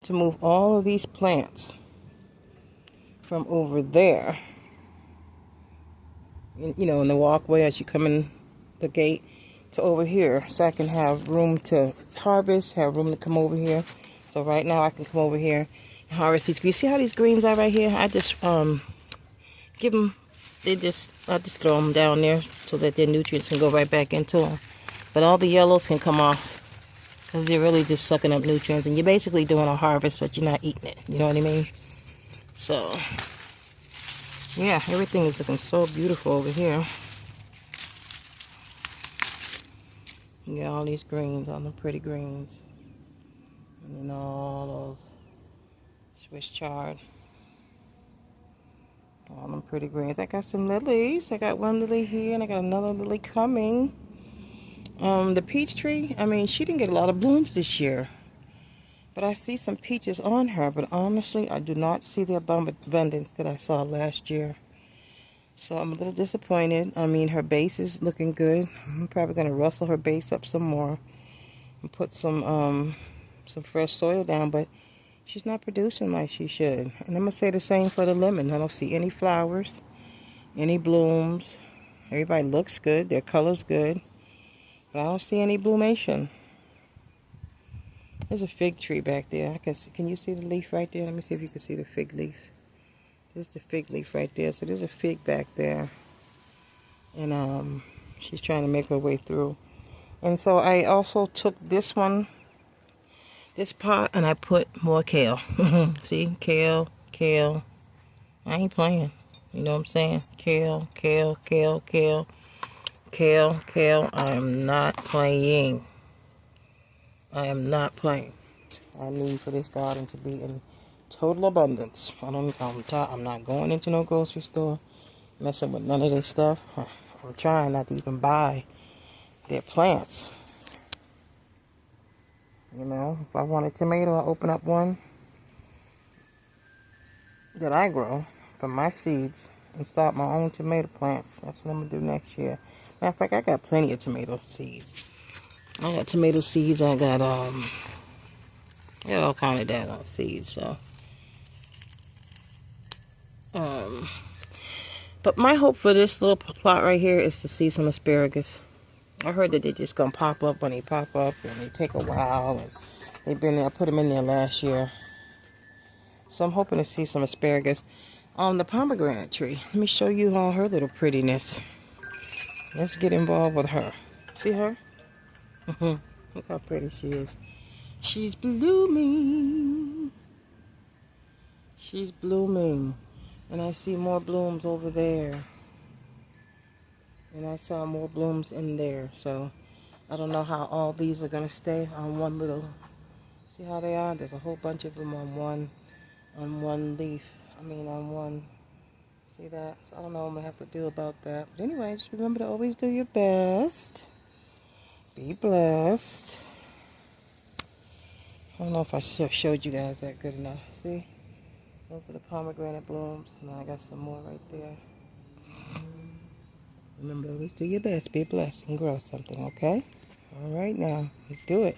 To move all of these plants from over there, you know, in the walkway as you come in the gate, to over here, so I can have room to harvest, have room to come over here. So right now I can come over here and harvest these. You see how these greens are right here? I just give them, I just throw them down there so that their nutrients can go right back into them. But all the yellows can come off because they're really just sucking up nutrients, and you're basically doing a harvest, but you're not eating it. You know what I mean? So yeah, everything is looking so beautiful over here. You got all these greens, all the pretty greens. And then all those Swiss chard. All them pretty greens. I got some lilies. I got one lily here and I got another lily coming. The peach tree, I mean, she didn't get a lot of blooms this year. But I see some peaches on her. But honestly, I do not see the abundance that I saw last year. So I'm a little disappointed. I mean, her base is looking good. I'm probably going to rustle her base up some more and put some fresh soil down, but she's not producing like she should. And I'm going to say the same for the lemon. I don't see any flowers, any blooms. Everybody looks good. Their color's good. But I don't see any bloomation. There's a fig tree back there. Can you see the leaf right there? Let me see if you can see the fig leaf. There's the fig leaf right there. So there's a fig back there. And she's trying to make her way through. And so I also took this one, this pot, and I put more kale. See? Kale, kale. I ain't playing. You know what I'm saying? Kale, kale, kale, kale. Kale, kale. I am not playing. I am not playing. I need for this garden to be in total abundance. I'm not going into no grocery store, messing with none of this stuff. I'm trying not to even buy their plants. You know, if I want a tomato, I'll open up one that I grow from my seeds and start my own tomato plants. That's what I'm going to do next year. Matter of fact, I got plenty of tomato seeds. I got tomato seeds. I got all kind of that seeds. So, but my hope for this little plot right here is to see some asparagus. I heard that they're just gonna pop up when they pop up, and they take a while. And they've been there. I put them in there last year, so I'm hoping to see some asparagus on the pomegranate tree. Let me show you all her little prettiness. Let's get involved with her. See her? Look how pretty she is. She's blooming. She's blooming. And I see more blooms over there. And I saw more blooms in there. So I don't know how all these are going to stay on one little. See how they are? There's a whole bunch of them on one leaf. I mean on one. See that? So I don't know what I'm going to have to do about that. But anyway, just remember to always do your best. Be blessed. I don't know if I showed you guys that good enough. See? Those are the pomegranate blooms. Now I got some more right there. Remember, always do your best. Be blessed and grow something, okay? All right now. Let's do it.